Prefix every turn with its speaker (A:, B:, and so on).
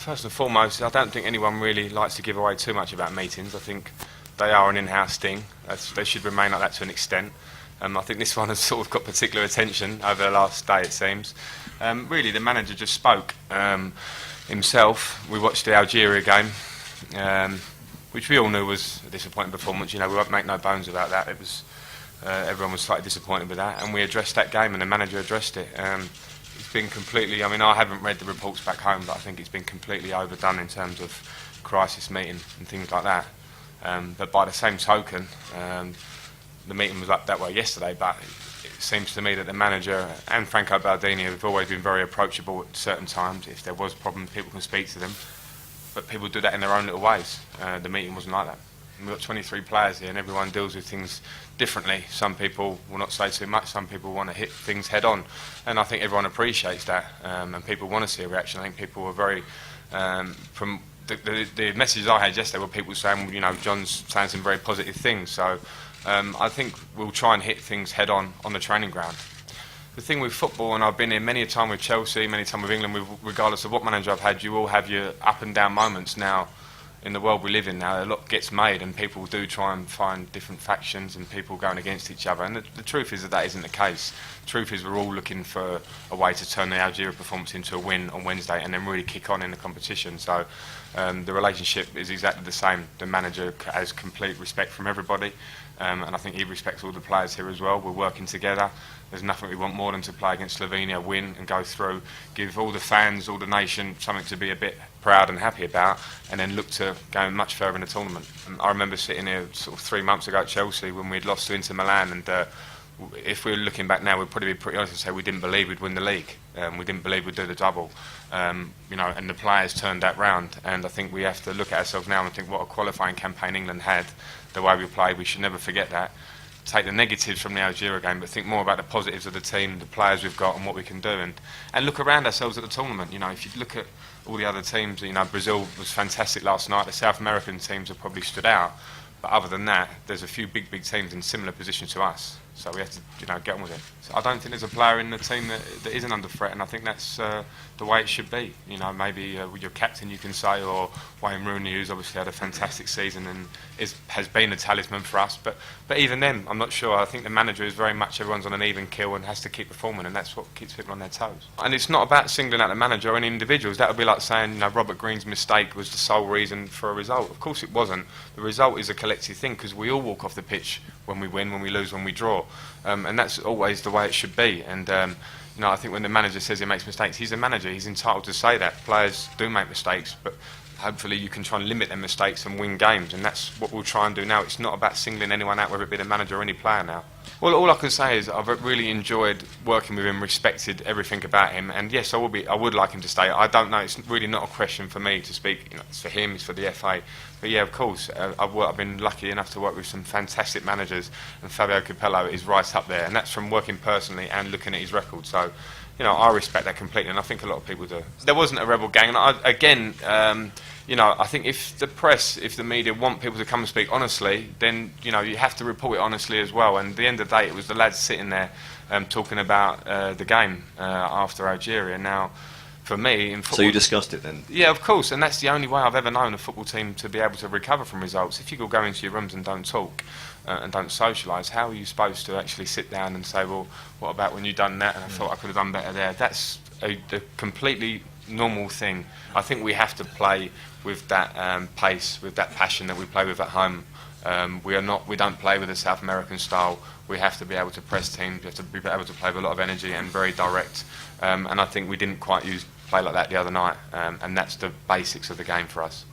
A: first and foremost, I don't think anyone really likes to give away too much about meetings. I think they are an in-house thing. They should remain like that to an extent. I think this one has sort of got particular attention over the last day, it seems. Really, the manager just spoke himself. We watched the Algeria game, which we all knew was a disappointing performance. You know, we won't make no bones about that. It was everyone was slightly disappointed with that, and we addressed that game, and the manager addressed it. It's been completely, I mean, I haven't read the reports back home, but I think it's been completely overdone in terms of crisis meeting and things like that. But by the same token, the meeting was up that way yesterday, but it seems to me that the manager and Franco Baldini have always been very approachable at certain times. If there was problems, people can speak to them, but people do that in their own little ways. The meeting wasn't like that. We've got 23 players here and everyone deals with things differently. Some people will not say too much, some people want to hit things head on, and I think everyone appreciates that, and people want to see a reaction. I think people were very, from the messages I had yesterday were people saying, you know, John's saying some very positive things, so I think we'll try and hit things head on the training ground. The thing with football, and I've been here many a time with Chelsea, many a time with England, regardless of what manager I've had, you all have your up and down moments now. In the world we live in now, a lot gets made and people do try and find different factions and people going against each other, and the truth is that isn't the case. The truth is we're all looking for a way to turn the Algeria performance into a win on Wednesday and then really kick on in the competition. So the relationship is exactly the same. The manager has complete respect from everybody, and I think he respects all the players here as well. We're working together. There's nothing we want more than to play against Slovenia, win and go through, give all the fans, all the nation something to be a bit proud and happy about, and then look to go much further in the tournament. I remember sitting here sort of 3 months ago at Chelsea when we'd lost to Inter Milan, and if we were looking back now, we'd probably be pretty honest and say we didn't believe we'd win the league. We didn't believe we'd do the double, you know, and the players turned that round. And I think we have to look at ourselves now and think what a qualifying campaign England had, the way we played. We should never forget that. Take the negatives from the Algeria game, but think more about the positives of the team, the players we've got, and what we can do, and look around ourselves at the tournament. You know, if you look at all the other teams, you know, Brazil was fantastic last night. The South American teams have probably stood out, but other than that, there's a few big teams in similar positions to us. So we have to, you know, get on with it. So I don't think there's a player in the team that isn't under threat, and I think that's the way it should be. You know, maybe with your captain, you can say, or Wayne Rooney, who's obviously had a fantastic season and has been a talisman for us. But even then, I'm not sure. I think the manager is very much everyone's on an even keel and has to keep performing, and that's what keeps people on their toes. And it's not about singling out the manager or any individuals. That would be like saying, you know, Robert Green's mistake was the sole reason for a result. Of course it wasn't. The result is a collective thing because we all walk off the pitch when we win, when we lose, when we draw. And that's always the way it should be. And you know, I think when the manager says he makes mistakes, he's a manager. He's entitled to say that. Players do make mistakes, but hopefully you can try and limit their mistakes and win games. And that's what we'll try and do now. It's not about singling anyone out, whether it be the manager or any player now. Well, all I can say is I've really enjoyed working with him, respected everything about him, and yes, I would like him to stay. I don't know, it's really not a question for me to speak. You know, it's for him, it's for the FA. But yeah, of course, I've been lucky enough to work with some fantastic managers, and Fabio Capello is right up there, and that's from working personally and looking at his record. So, you know, I respect that completely, and I think a lot of people do. There wasn't a rebel gang, and you know, I think if the press, if the media want people to come and speak honestly, then, you know, you have to report it honestly as well. And at the end of the day, it was the lads sitting there talking about the game after Algeria. Now, for me, in football...
B: So you discussed it then?
A: Yeah, of course, and that's the only way I've ever known a football team to be able to recover from results. If you go into your rooms and don't talk and don't socialise, how are you supposed to actually sit down and say, well, what about when you done that and I thought I could have done better there? That's a completely normal thing. I think we have to play with that pace, with that passion that we play with at home. We don't play with the South American style. We have to be able to press teams. We have to be able to play with a lot of energy and very direct. And I think we didn't quite play like that the other night. And that's the basics of the game for us.